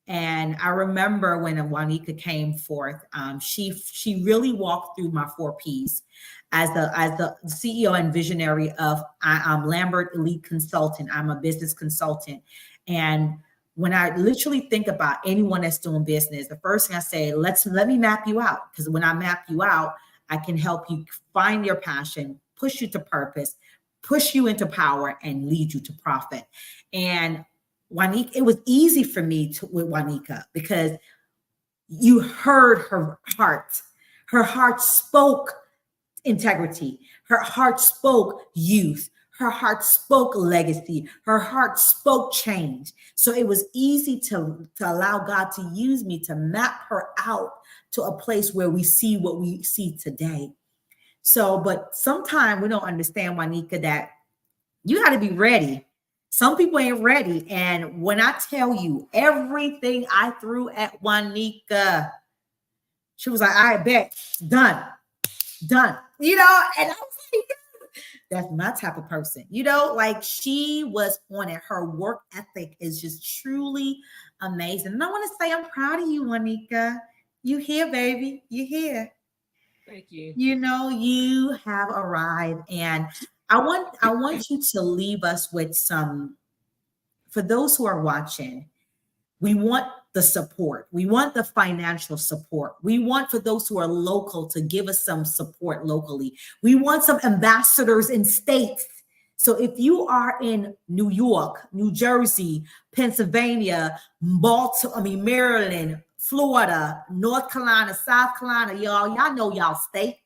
And I remember when Juanika came forth, she really walked through my 4 Ps as the CEO and visionary of Lambert Elite Consultant. I'm a business consultant, and when I literally think about anyone that's doing business, the first thing I say, let me map you out, because when I map you out, I can help you find your passion, push you to purpose, push you into power, and lead you to profit. And Juanika, it was easy for me with Juanika because you heard her heart. Her heart spoke integrity. Her heart spoke youth. Her heart spoke legacy. Her heart spoke change. So it was easy to allow God to use me to map her out to a place where we see what we see today. So, but sometimes we don't understand, Juanika, that you got to be ready. Some people ain't ready. And when I tell you everything I threw at Juanika, she was like, I bet, done. You know, and I was like, that's my type of person. You know, like she was on it. Her work ethic is just truly amazing. And I want to say I'm proud of you, Juanika. You here, baby. You here. Thank you. You know, you have arrived, and I want you to leave us with some, for those who are watching, we want the support. We want the financial support. We want for those who are local to give us some support locally. We want some ambassadors in states. So if you are in New York, New Jersey, Pennsylvania, Maryland, Florida, North Carolina, South Carolina, y'all know y'all state.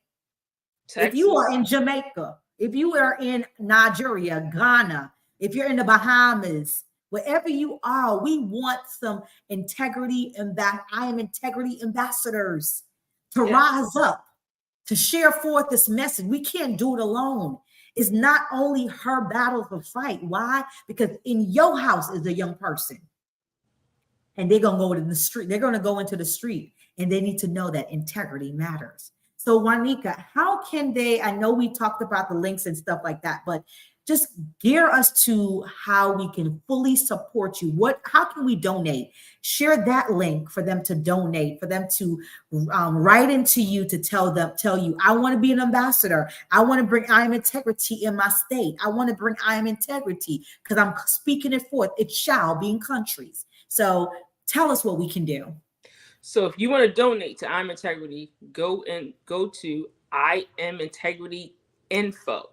Texas. If you are in Jamaica, if you are in Nigeria, Ghana, if you're in the Bahamas, wherever you are, we want some integrity and that I Am Integrity ambassadors to rise up, to share forth this message. We can't do it alone. It's not only her battle to fight. Why? Because in your house is a young person. And they're going to go into the street. They're going to go into the street, and they need to know that integrity matters. So Juanika, how can they, I know we talked about the links and stuff like that, but just gear us to how we can fully support you. How can we donate? Share that link for them to donate, for them to write into you to tell you, I want to be an ambassador. I want to bring I Am Integrity in my state. I want to bring I Am Integrity because I'm speaking it forth. It shall be in countries. So tell us what we can do. So if you want to donate to I Am Integrity, go to I Am Integrity Info.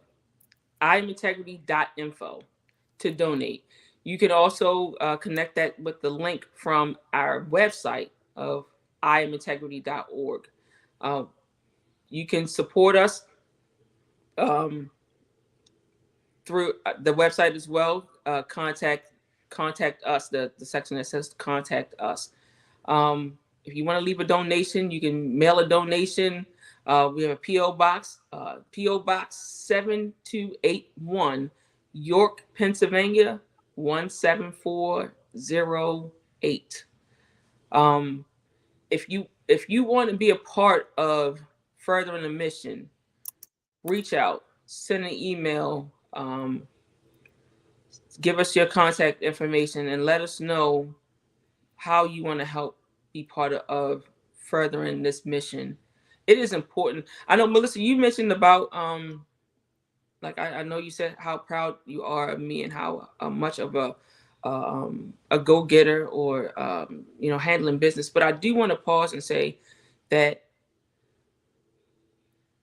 IamIntegrity.info to donate. You can also connect that with the link from our website of IamIntegrity.org. You can support us through the website as well. Contact us, the section that says contact us. If you want to leave a donation, you can mail a donation. We have a P.O. Box, P.O. Box 7281, York, Pennsylvania, 17408. If you want to be a part of furthering the mission, reach out, send an email, give us your contact information, and let us know how you want to help be part of furthering this mission. It is important. I know, Melissa, you mentioned about like I know you said how proud you are of me and how much of a go-getter or handling business. But I do want to pause and say that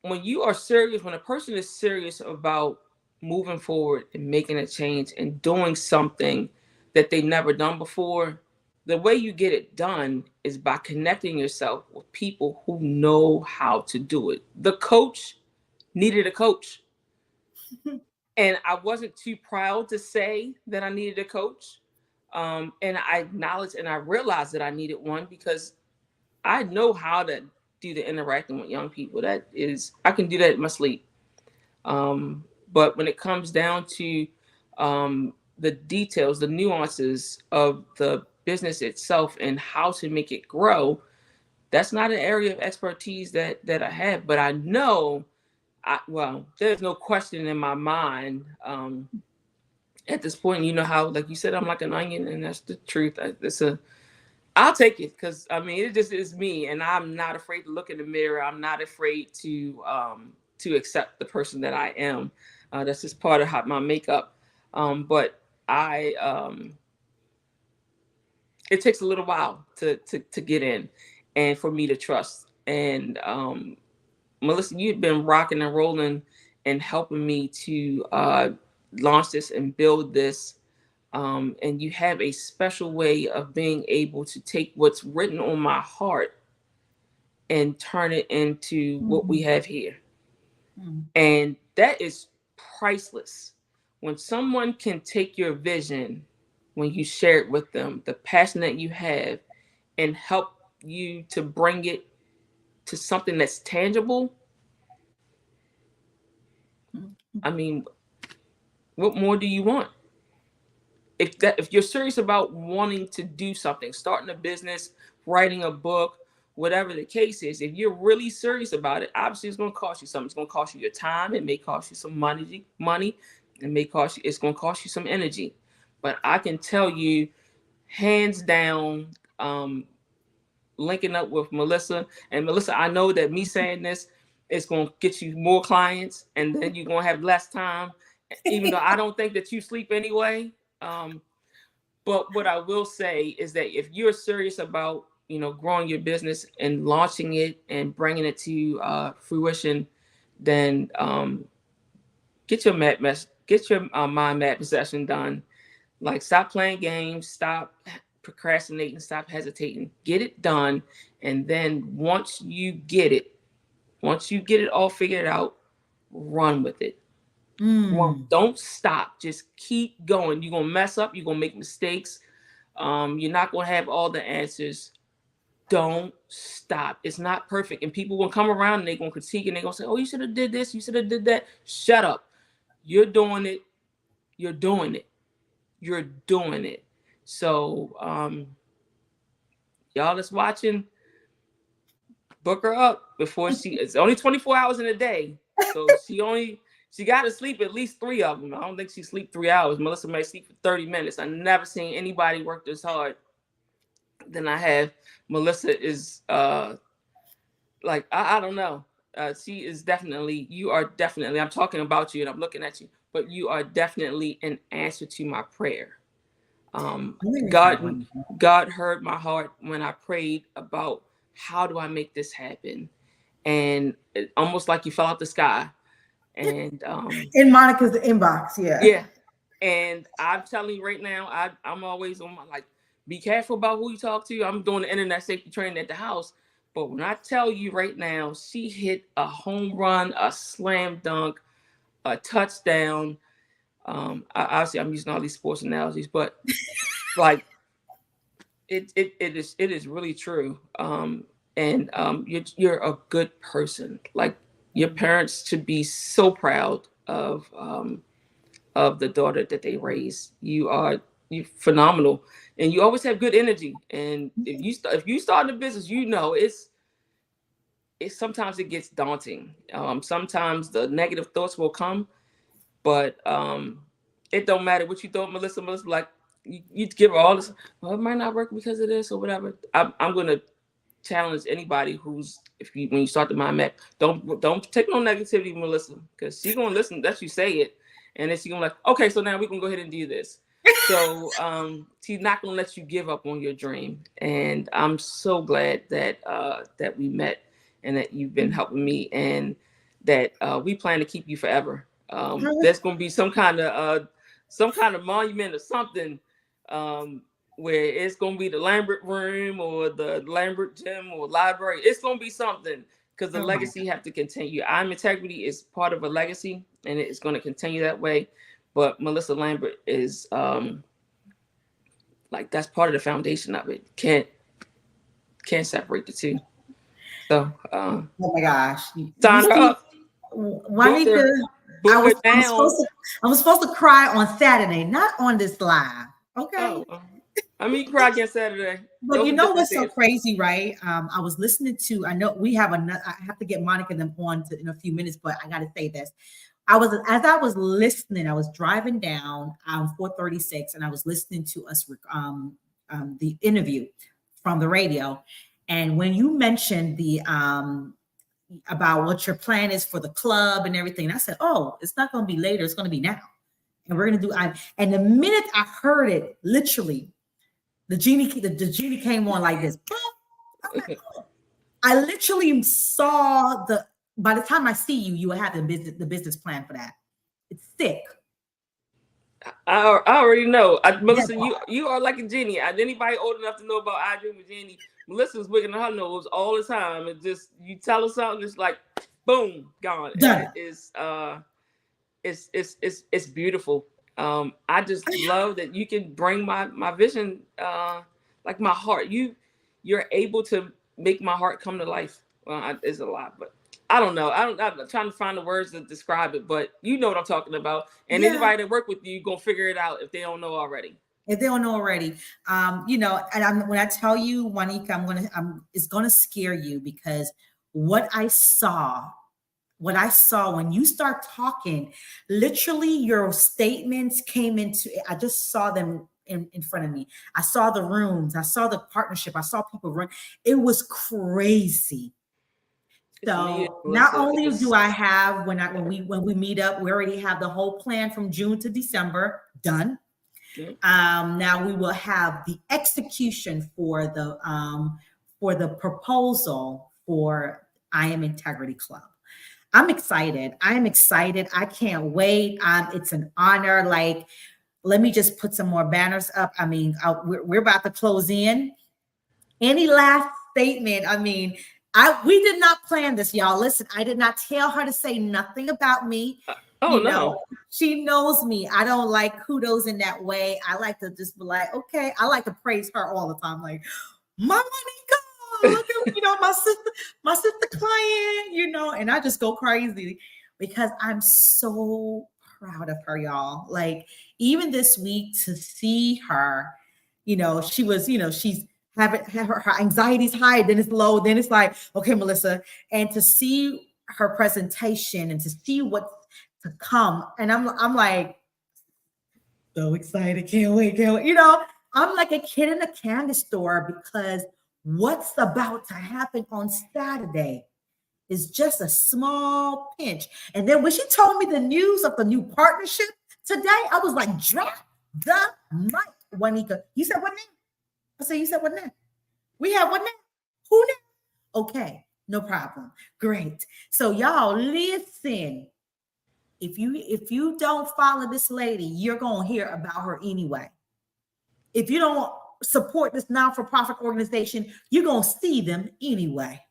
when you are serious, when a person is serious about moving forward and making a change and doing something that they've never done before, the way you get it done is by connecting yourself with people who know how to do it. The coach needed a coach. And I wasn't too proud to say that I needed a coach. And I acknowledged and I realized that I needed one because I know how to do the interacting with young people. That is, I can do that in my sleep. But when it comes down to the details, the nuances of the business itself and how to make it grow, that's not an area of expertise that I have. But I know, there's no question in my mind at this point. You know how, like you said, I'm like an onion, and that's the truth. I'll take it because I mean it just is me, and I'm not afraid to look in the mirror. I'm not afraid to accept the person that I am. That's just part of my makeup. But it takes a little while to get in, and for me to trust. And Melissa, you've been rocking and rolling and helping me to launch this and build this. And you have a special way of being able to take what's written on my heart and turn it into what we have here. And that is priceless. When someone can take your vision, when you share it with them, the passion that you have, and help you to bring it to something that's tangible, I mean, what more do you want? If you're serious about wanting to do something, starting a business, writing a book, whatever the case is, if you're really serious about it, obviously it's going to cost you something. It's going to cost you your time. It may cost you some money. It's going to cost you some energy. But I can tell you, hands down, linking up with Melissa. And Melissa, I know that me saying this is going to get you more clients, and then you're going to have less time, even though I don't think that you sleep anyway. But what I will say is that if you're serious about, growing your business and launching it and bringing it to fruition, then get your mind map session done. Like, stop playing games, stop procrastinating, stop hesitating, get it done. And then once you get it all figured out, run with it. Don't stop. Just keep going. You're going to mess up. You're going to make mistakes. You're not going to have all the answers. Don't stop. It's not perfect. And people will come around and they're going to critique and they're going to say, oh, you should have did this. You should have did that. Shut up. You're doing it. You're doing it. You're doing it. So, y'all that's watching, book her up before it's only 24 hours in a day. So she got to sleep at least 3 of them. I don't think she sleep 3 hours. Melissa may sleep for 30 minutes. I've never seen anybody work this hard than I have. Melissa is like, I don't know. She is definitely, you are definitely, I'm talking about you and I'm looking at you, but you are definitely an answer to my prayer. God heard my heart when I prayed about how do I make this happen, and it, almost like you fell out the sky. And in Monica's inbox, yeah. And I'm telling you right now, I'm always on my, like, be careful about who you talk to. I'm doing the internet safety training at the house, but when I tell you right now, she hit a home run, a slam dunk, a touchdown. Obviously, I'm using all these sports analogies, but like it is really true. You're a good person. Like, your parents should be so proud of the daughter that they raised. You're phenomenal, and you always have good energy. And if you start a business, it's sometimes it gets daunting. Sometimes the negative thoughts will come, but it don't matter what you thought, Melissa. Melissa, like, you give her all this. Well, it might not work because of this or whatever. I'm gonna challenge anybody when you start the mind map, don't take no negativity, Melissa, because she's gonna listen. That's you say it, and then she's gonna like, okay, so now we can go ahead and do this. So she's not gonna let you give up on your dream. And I'm so glad that we met and that you've been helping me. And that we plan to keep you forever. There's going to be some kind of monument or something where it's going to be the Lambert Room or the Lambert Gym or library. It's going to be something because the legacy have to continue. I'm Integrity is part of a legacy, and it's going to continue that way. But Melissa Lambert is like that's part of the foundation of it. Can't separate the two. So, oh my gosh, sign her up. Juanika, I was supposed to cry on Saturday, not on this live. Okay. Oh, I mean, cry again Saturday. But you know what's so crazy, right? I was listening to. I know we have I have to get Monica and them on in a few minutes, but I got to say this. As I was listening, I was driving down 436, and I was listening to us the interview from the radio. And when you mentioned the about what your plan is for the club and everything, I said, "Oh, it's not going to be later; it's going to be now." And we're going to do. And the minute I heard it, literally, the genie came on like this. I literally saw the. By the time I see you, you will have the business plan for that. It's sick. I already know. Melissa, you are like a genie. Anybody old enough to know about I Dream of Genie, Melissa's wiggling her nose all the time. It just, you tell her something, it's like, boom, gone. It's beautiful. I just love that you can bring my vision, like my heart. You're able to make my heart come to life. Well, it's a lot, but I don't know. I'm trying to find the words to describe it, but you know what I'm talking about. And anybody that work with you gonna figure it out if they don't know already. If they don't know already, and when I tell you, Juanika, it's gonna scare you, because what I saw when you start talking, literally your statements came into. I just saw them in front of me. I saw the rooms. I saw the partnership. I saw people run. It was crazy. So not only do I have when we meet up, we already have the whole plan from June to December done. Okay. Now we will have the execution for the proposal for I Am Integrity Club. I'm excited. I am excited. I can't wait. It's an honor. Like, let me just put some more banners up. I mean, we're about to close in. Any last statement? I mean, we did not plan this, y'all. Listen, I did not tell her to say nothing about me. No. She knows me. I don't like kudos in that way. I like to just be like, okay. I like to praise her all the time. Like, my Monica, look at, my sister client, and I just go crazy because I'm so proud of her, y'all. Like, even this week to see her, she was, she's her anxiety's high, then it's low, then it's like, okay, Melissa, and to see her presentation and to see what's to come, and I'm like so excited, can't wait. I'm like a kid in a candy store, because what's about to happen on Saturday is just a small pinch. And then when she told me the news of the new partnership today, I was like, drop the mic, Juanika. You said what name? I said, you said what name? We have what name? Who name? Okay, no problem. Great. So y'all listen. If you don't follow this lady, you're gonna hear about her anyway. If you don't support this non-for-profit organization, you're gonna see them anyway.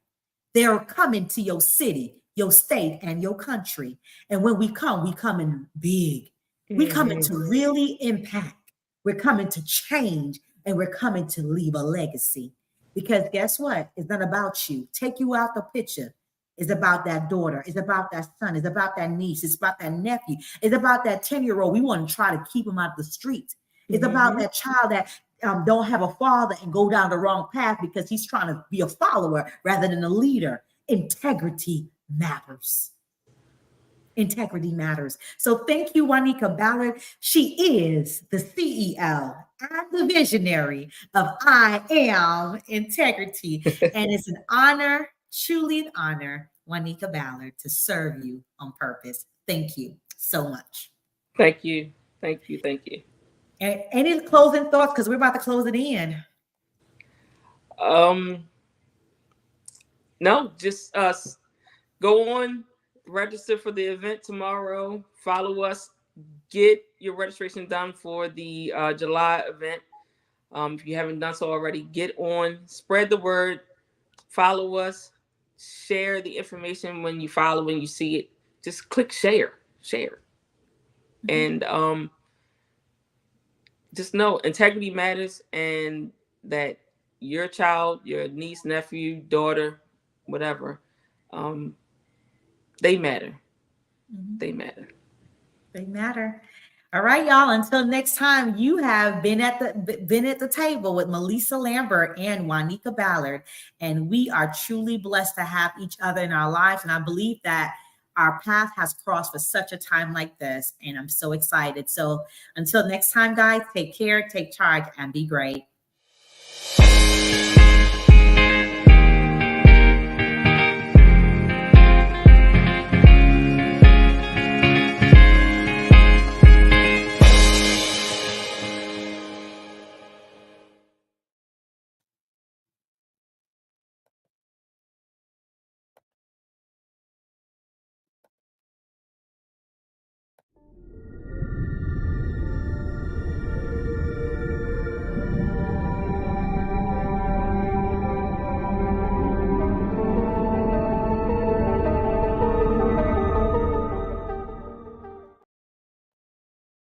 They're coming to your city, your state, and your country. And when we come in big. We coming to really impact. We're coming to change. And we're coming to leave a legacy, because guess what? It's not about you. Take you out the picture. It's about that daughter. It's about that son. It's about that niece. It's about that nephew. It's about that 10-year-old. We want to try to keep him out the streets. It's about that child that don't have a father and go down the wrong path because he's trying to be a follower rather than a leader. Integrity matters. Integrity matters. So thank you, Juanika Ballard. She is the CEO and the visionary of I Am Integrity. And it's an honor, truly an honor, Juanika Ballard, to serve you on purpose. Thank you so much. Thank you. Thank you. Thank you. And any closing thoughts? Because we're about to close it in. No, just go on. register for the event tomorrow. Follow us. Get your registration done for the July event. If you haven't done so already, get on, spread the word, follow us, share the information when you follow, when you see it. Just click share. And just know integrity matters, and that your child, your niece, nephew, daughter, whatever, they matter. They matter. They matter. All right, y'all. Until next time, you have been at the table with Melissa Lambert and Juanika Ballard, and we are truly blessed to have each other in our lives. And I believe that our path has crossed for such a time like this, and I'm so excited. So until next time, guys, take care, take charge, and be great.